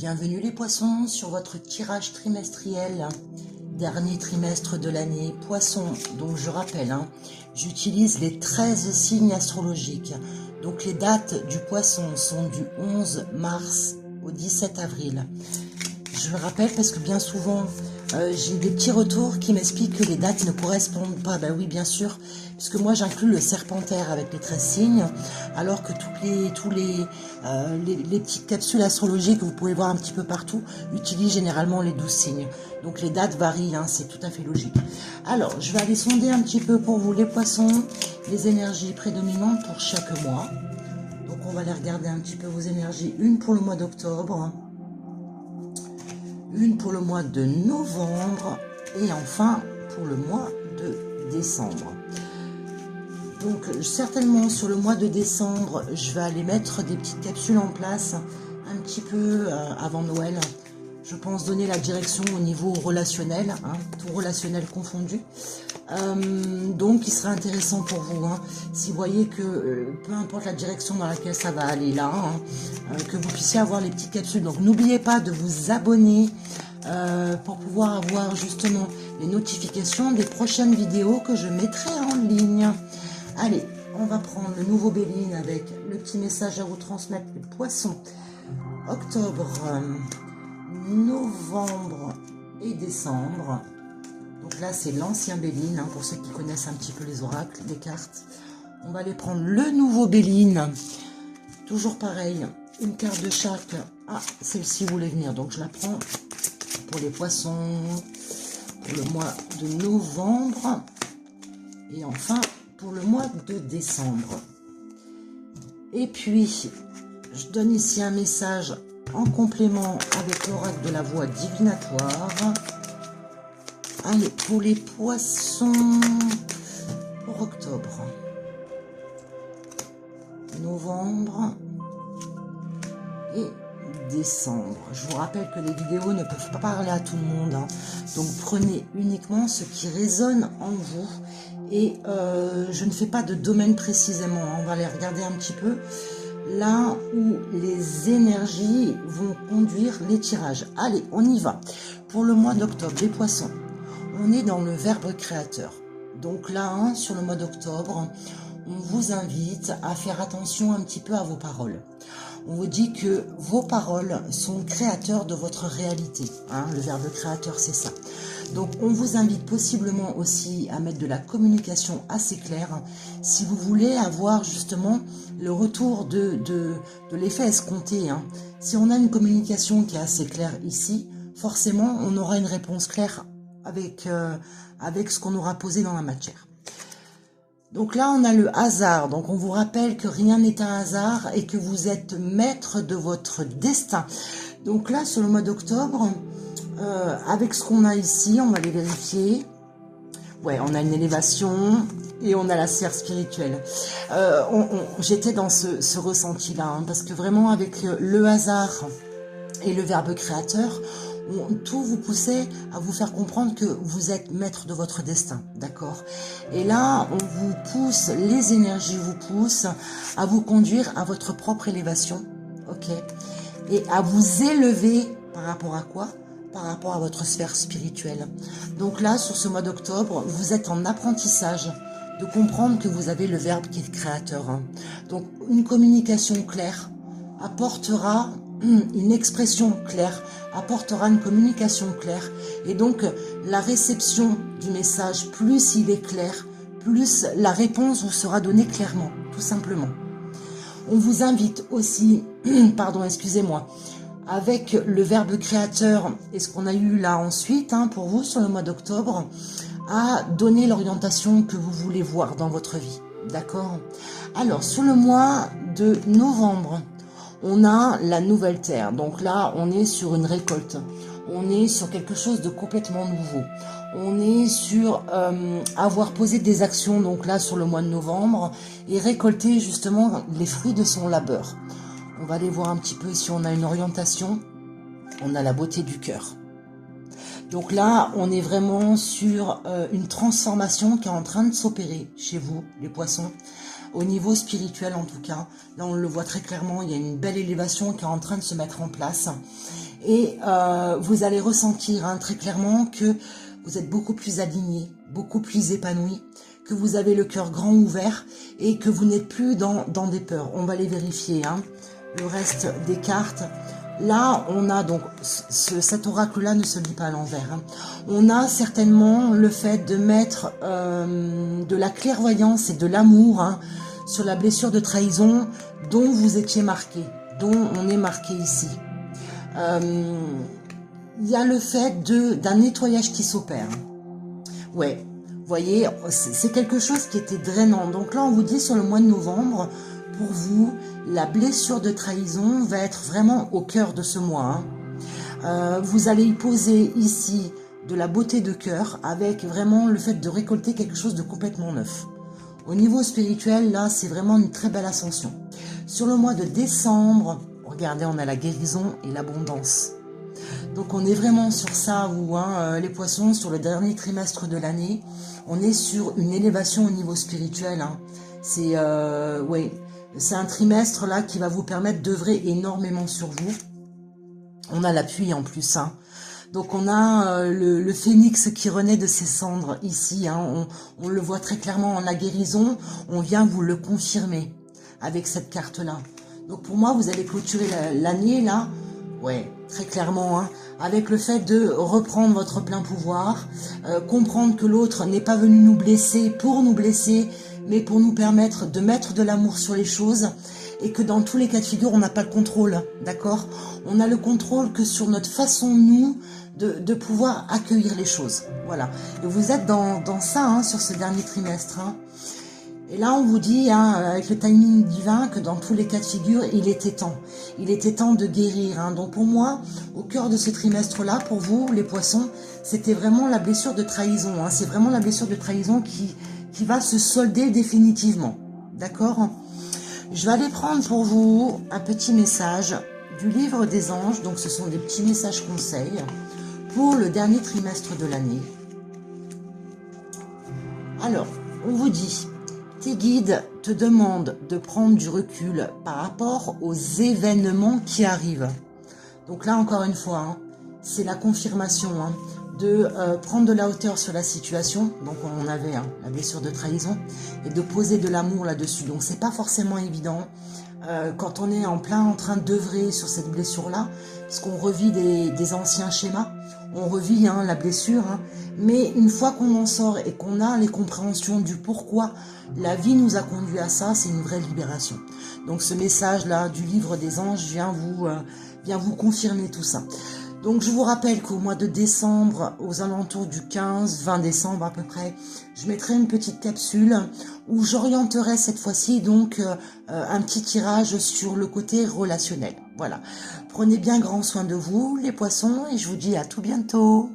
Bienvenue les poissons sur votre tirage trimestriel, dernier trimestre de l'année poisson. Donc je rappelle, j'utilise les 13 signes astrologiques. Donc les dates du poisson sont du 11 mars au 17 avril. Je le rappelle parce que bien souvent, j'ai des petits retours qui m'expliquent que les dates ne correspondent pas. Ben oui, bien sûr, puisque moi j'inclus le serpentaire avec les 13 signes, alors que tous les petites capsules astrologiques que vous pouvez voir un petit peu partout utilisent généralement les 12 signes. Donc les dates varient, c'est tout à fait logique. Alors, je vais aller sonder un petit peu pour vous les poissons, les énergies prédominantes pour chaque mois. Donc on va aller regarder un petit peu vos énergies. Une pour le mois d'octobre, une pour le mois de novembre et enfin pour le mois de décembre. Donc certainement sur le mois de décembre, je vais aller mettre des petites capsules en place un petit peu avant Noël. Je pense donner la direction au niveau relationnel, tout relationnel confondu. Donc il serait intéressant pour vous, si vous voyez que peu importe la direction dans laquelle ça va aller là, que vous puissiez avoir les petites capsules. Donc n'oubliez pas de vous abonner pour pouvoir avoir justement les notifications des prochaines vidéos que je mettrai en ligne. Allez, on va prendre le nouveau Béline avec le petit message à vous transmettre, les poissons. Octobre, novembre et décembre. Donc là, c'est l'ancien Béline, pour ceux qui connaissent un petit peu les oracles, les cartes. On va aller prendre le nouveau Béline. Toujours pareil, une carte de chaque. Ah, celle-ci voulait venir, donc je la prends pour les poissons, pour le mois de novembre. Et enfin, pour le mois de décembre. Et puis, je donne ici un message en complément avec l'oracle de la voix divinatoire. Allez, pour les poissons, pour octobre, novembre et décembre. Je vous rappelle que les vidéos ne peuvent pas parler à tout le monde, donc prenez uniquement ce qui résonne en vous. Et je ne fais pas de domaine précisément, on va aller regarder un petit peu là où les énergies vont conduire les tirages. Allez, on y va. Pour le mois d'octobre, les poissons, on est dans le verbe créateur. Donc là, sur le mois d'octobre, on vous invite à faire attention un petit peu à vos paroles. On vous dit que vos paroles sont créateurs de votre réalité. Le verbe créateur, c'est ça. Donc, on vous invite possiblement aussi à mettre de la communication assez claire si vous voulez avoir justement le retour de l'effet escompté. Si on a une communication qui est assez claire ici, forcément, on aura une réponse claire avec ce qu'on aura posé dans la matière. Donc là, on a le hasard. Donc, on vous rappelle que rien n'est un hasard et que vous êtes maître de votre destin. Donc là, sur le mois d'octobre, avec ce qu'on a ici, on va les vérifier. Ouais, on a une élévation et on a la sphère spirituelle. J'étais dans ce ressenti-là, parce que vraiment, avec le hasard et le verbe créateur, tout vous poussait à vous faire comprendre que vous êtes maître de votre destin, d'accord? Et là, on vous pousse, les énergies vous poussent à vous conduire à votre propre élévation, ok? Et à vous élever par rapport à quoi? Par rapport à votre sphère spirituelle. Donc là, sur ce mois d'octobre, vous êtes en apprentissage de comprendre que vous avez le verbe qui est créateur. Donc, une communication claire apportera une expression claire, apportera une communication claire. Et donc, la réception du message, plus il est clair, plus la réponse vous sera donnée clairement, tout simplement. On vous invite aussi, pardon, excusez-moi, avec le verbe créateur et ce qu'on a eu là ensuite, pour vous sur le mois d'octobre, à donner l'orientation que vous voulez voir dans votre vie. D'accord? Alors, sur le mois de novembre, on a la nouvelle terre. Donc là, on est sur une récolte. On est sur quelque chose de complètement nouveau. On est sur avoir posé des actions, donc là, sur le mois de novembre, et récolter justement les fruits de son labeur. On va aller voir un petit peu si on a une orientation. On a la beauté du cœur. Donc là, on est vraiment sur une transformation qui est en train de s'opérer chez vous, les poissons. Au niveau spirituel en tout cas, là on le voit très clairement, il y a une belle élévation qui est en train de se mettre en place. Et vous allez ressentir hein, très clairement que vous êtes beaucoup plus aligné, beaucoup plus épanoui, que vous avez le cœur grand ouvert et que vous n'êtes plus dans des peurs. On va les vérifier, hein, le reste des cartes. Là, on a donc, cet oracle-là ne se lit pas à l'envers. Hein. On a certainement le fait de mettre de la clairvoyance et de l'amour hein, sur la blessure de trahison dont vous étiez marqué, dont on est marqué ici. Il y a le fait d'un nettoyage qui s'opère. Ouais, vous voyez, c'est quelque chose qui était drainant. Donc là, on vous dit sur le mois de novembre, pour vous, la blessure de trahison va être vraiment au cœur de ce mois. Hein. Vous allez y poser ici de la beauté de cœur avec vraiment le fait de récolter quelque chose de complètement neuf. Au niveau spirituel, là, c'est vraiment une très belle ascension. Sur le mois de décembre, regardez, on a la guérison et l'abondance. Donc on est vraiment sur ça, vous, hein, les poissons, sur le dernier trimestre de l'année, on est sur une élévation au niveau spirituel. Hein. C'est ouais, c'est un trimestre là qui va vous permettre d'œuvrer énormément sur vous. On a l'appui en plus. Hein. Donc on a le phénix qui renaît de ses cendres ici. Hein. On le voit très clairement en la guérison. On vient vous le confirmer avec cette carte-là. Donc pour moi, vous allez clôturer l'année là. Ouais, très clairement, hein, avec le fait de reprendre votre plein pouvoir, comprendre que l'autre n'est pas venu nous blesser pour nous blesser, mais pour nous permettre de mettre de l'amour sur les choses, et que dans tous les cas de figure, on n'a pas le contrôle, d'accord? On a le contrôle que sur notre façon, nous, de pouvoir accueillir les choses, voilà. Et vous êtes dans ça, hein, sur ce dernier trimestre, hein. Et là, on vous dit, hein, avec le timing divin, que dans tous les cas de figure, il était temps. Il était temps de guérir. Hein. Donc pour moi, au cœur de ce trimestre-là, pour vous, les poissons, c'était vraiment la blessure de trahison. Hein. C'est vraiment la blessure de trahison qui va se solder définitivement. D'accord? Je vais aller prendre pour vous un petit message du livre des anges. Donc ce sont des petits messages conseils pour le dernier trimestre de l'année. Alors, on vous dit... Tes guides te demandent de prendre du recul par rapport aux événements qui arrivent. Donc là, encore une fois, hein, c'est la confirmation hein, de prendre de la hauteur sur la situation. Donc on avait hein, la blessure de trahison et de poser de l'amour là-dessus. Donc c'est pas forcément évident quand on est en train d'œuvrer sur cette blessure-là, parce qu'on revit des anciens schémas. On revit hein, la blessure, hein, mais une fois qu'on en sort et qu'on a les compréhensions du pourquoi la vie nous a conduit à ça, c'est une vraie libération. Donc ce message-là du livre des anges vient vous confirmer tout ça. Donc je vous rappelle qu'au mois de décembre, aux alentours du 15-20 décembre à peu près, je mettrai une petite capsule où j'orienterai cette fois-ci donc un petit tirage sur le côté relationnel. Voilà. Prenez bien grand soin de vous, les poissons, et je vous dis à tout bientôt.